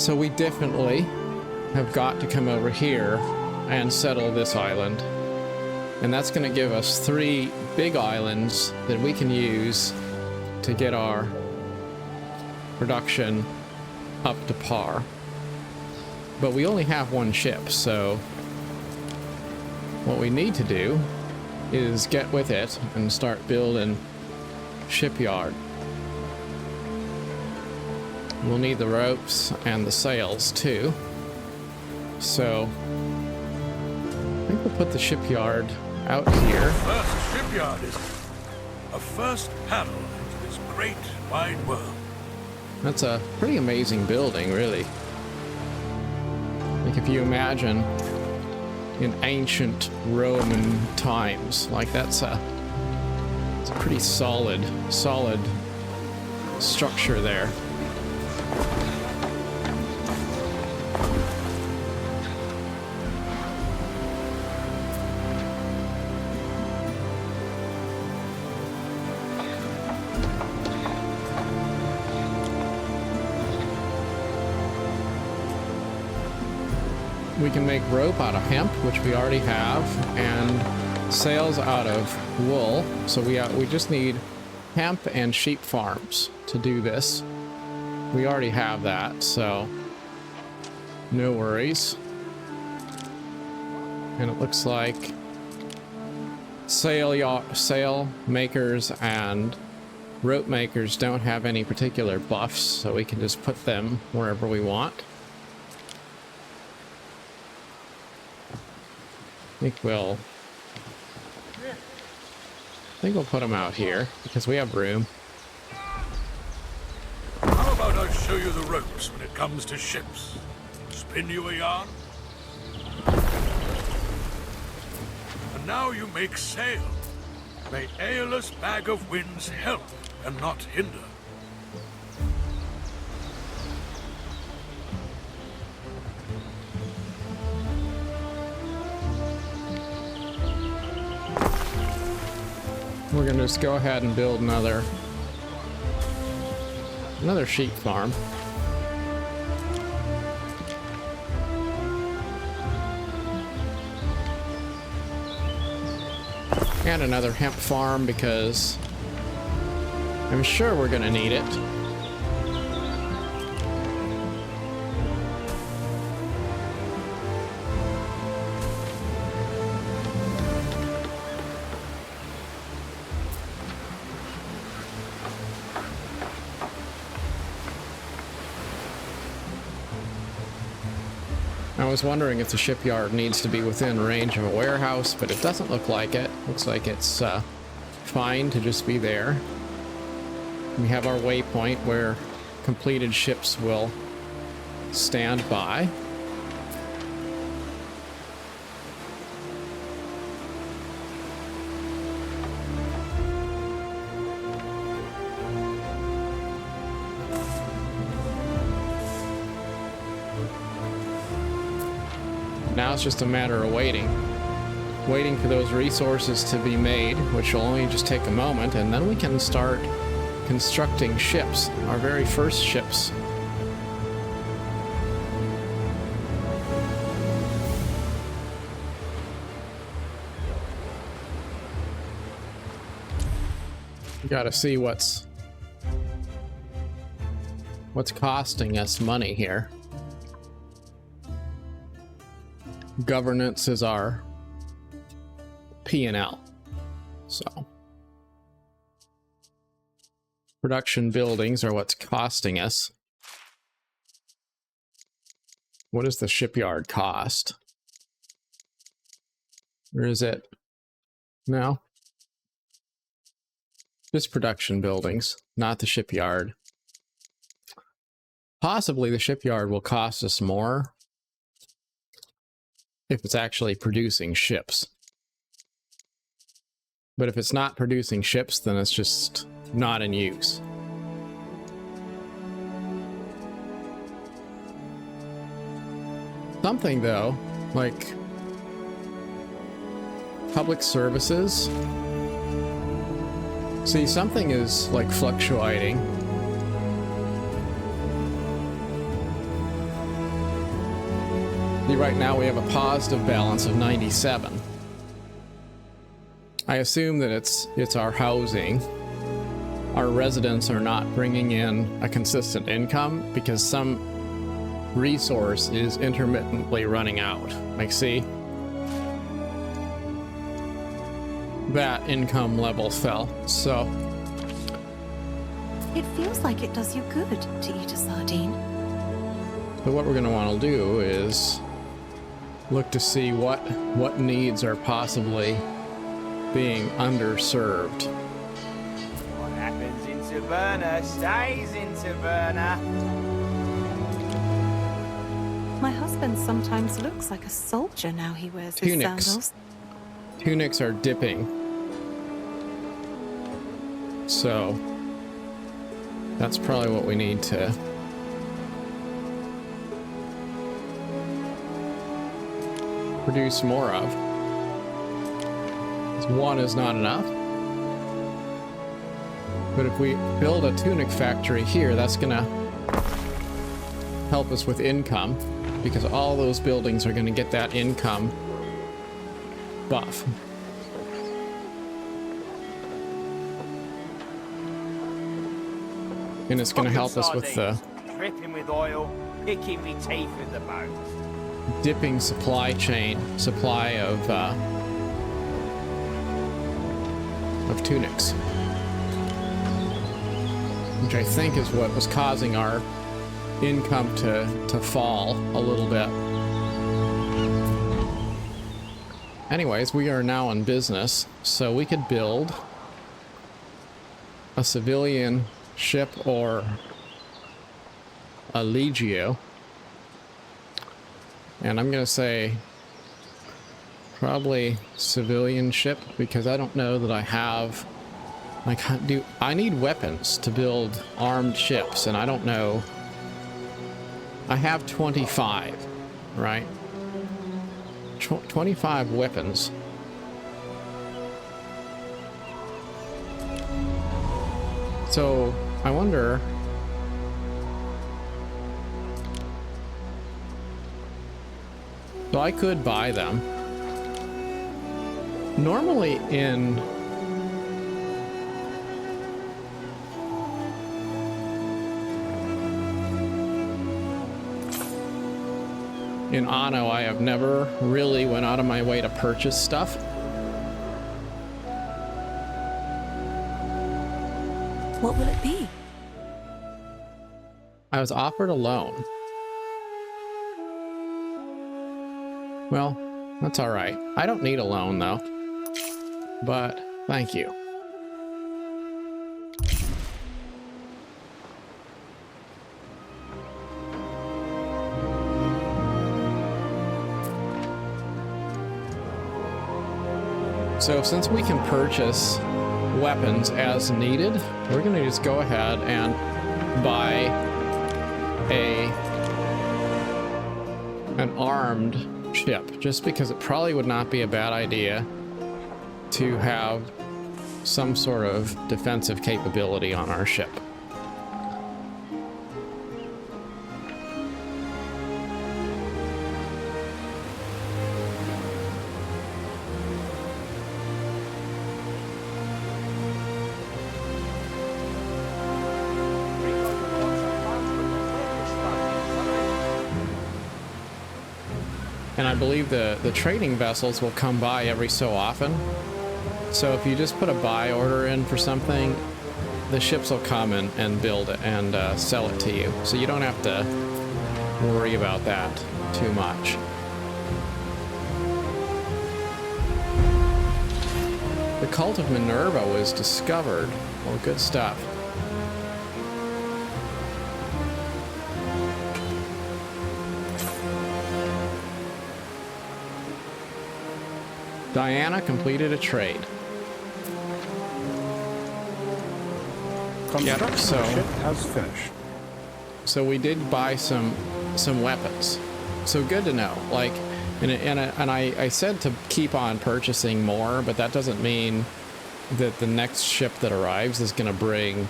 we definitely have got to come over here and settle this island. And that's going to give us 3 big islands that we can use to get our production up to par. But we only have 1 ship, so what we need to do is get with it and start building shipyard. We'll need the ropes and the sails too. So I think we'll put the shipyard out here. First shipyard is a first paddle into this great wide world. That's a pretty amazing building, really. Like if you imagine in ancient Roman times, like it's a pretty solid structure there. We can make rope out of hemp, which we already have, and sails out of wool. So we just need hemp and sheep farms to do this. We already have that, so no worries. And it looks like sail makers and rope makers don't have any particular buffs, so we can just put them wherever we want. I think we'll put them out here because we have room. How about I show you the ropes when it comes to ships? Spin you a yarn? And now you make sail. May Aeolus bag of winds help and not hinder. We're gonna just go ahead and build another sheep farm. And another hemp farm because I'm sure we're gonna need it. I was wondering if the shipyard needs to be within range of a warehouse, but it doesn't look like it. Looks like it's fine to just be there. We have our waypoint where completed ships will stand by. Now it's just a matter of waiting for those resources to be made, which will only just take a moment, and then we can start constructing ships, our very first ships. We gotta see what's costing us money here. Governance is our P&L. So production buildings are what's costing us. What does the shipyard cost? Or is it? No. Just production buildings, not the shipyard. Possibly the shipyard will cost us more if it's actually producing ships. But if it's not producing ships, then it's just not in use. Something, though, like public services. See, something is like fluctuating. Right now we have a positive balance of 97. I assume that it's our housing. Our residents are not bringing in a consistent income because some resource is intermittently running out. Like, see? That income level fell, so... It feels like it does you good to eat a sardine. So what we're going to want to do is look to see what needs are possibly being underserved. What happens in Taverna stays in Taverna. My husband sometimes looks like a soldier now he wears his Tunics. sandals. Tunics are dipping. So that's probably what we need to produce more of. One is not enough. But if we build a tunic factory here, that's gonna help us with income, because all those buildings are gonna get that income buff. And it's gonna help us with the dripping with oil, picking me teeth with the bones. Dipping supply of tunics, which I think is what was causing our income to fall a little bit. Anyways, we are now in business, so we could build a civilian ship or a legio. And I'm gonna say probably civilian ship, because I don't know that I have, like, I need weapons to build armed ships, and I don't know. I have 25, right? 25 weapons. So I wonder, so I could buy them. Normally in Anno, I have never really went out of my way to purchase stuff. What will it be? I was offered a loan. Well, that's all right. I don't need a loan, though. But thank you. So since we can purchase weapons as needed, we're going to just go ahead and buy an armed ship, just because it probably would not be a bad idea to have some sort of defensive capability on our ship. And I believe the trading vessels will come by every so often. So if you just put a buy order in for something, the ships will come and build it and sell it to you. So you don't have to worry about that too much. The cult of Minerva was discovered. Well, good stuff. Diana completed a trade. Construction so ship has finished. So we did buy some weapons. So good to know. Like, and I said to keep on purchasing more, but that doesn't mean that the next ship that arrives is going to bring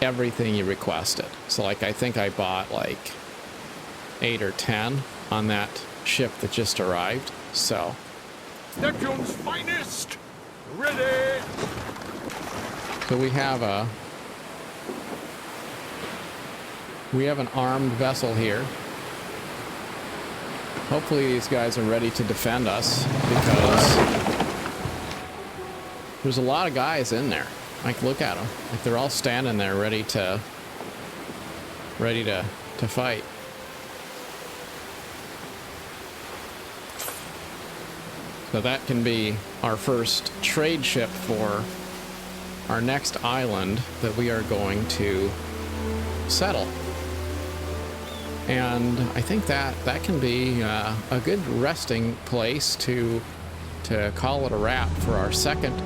everything you requested. So like, I think I bought like 8 or 10 on that ship that just arrived. So. Neptune's finest! Ready! So we have an armed vessel here. Hopefully these guys are ready to defend us, because there's a lot of guys in there. Like, look at them. Like, they're all standing there ready to fight. So that can be our first trade ship for our next island that we are going to settle. And I think that can be a good resting place to call it a wrap for our second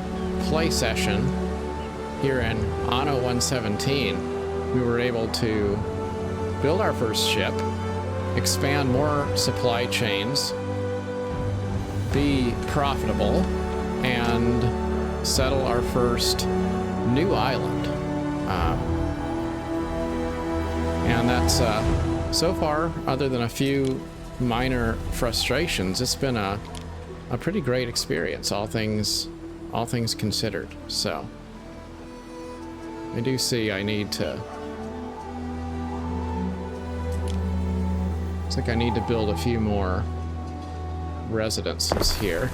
play session here in Anno 117. We were able to build our first ship, expand more supply chains, be profitable, and settle our first new island. And that's so far, other than a few minor frustrations, it's been a pretty great experience, all things considered. So I do see I need to. Looks like I need to build a few more residences here.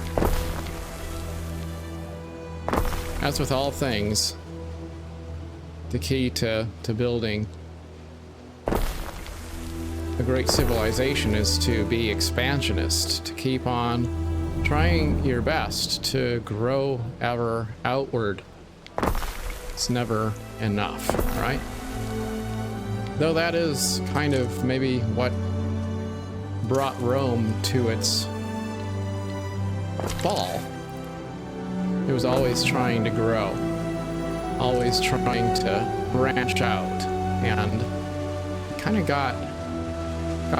As with all things, the key to building a great civilization is to be expansionist, to keep on trying your best to grow ever outward. It's never enough, right? Though that is kind of maybe what brought Rome to its fall. It was always trying to grow, always trying to branch out, and kind of got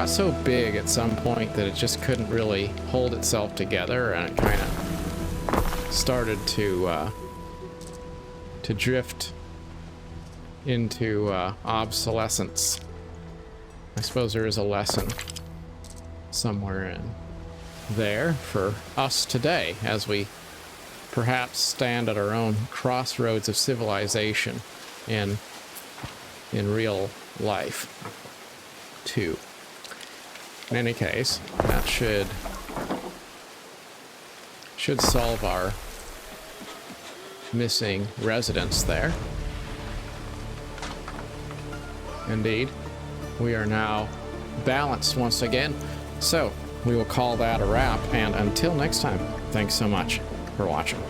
so big at some point that it just couldn't really hold itself together, and it kind of started to drift into obsolescence. I suppose there is a lesson somewhere in there for us today, as we perhaps stand at our own crossroads of civilization in real life too. In any case, that should solve our missing residence there. Indeed, we are now balanced once again. So we will call that a wrap, and until next time, thanks so much for watching.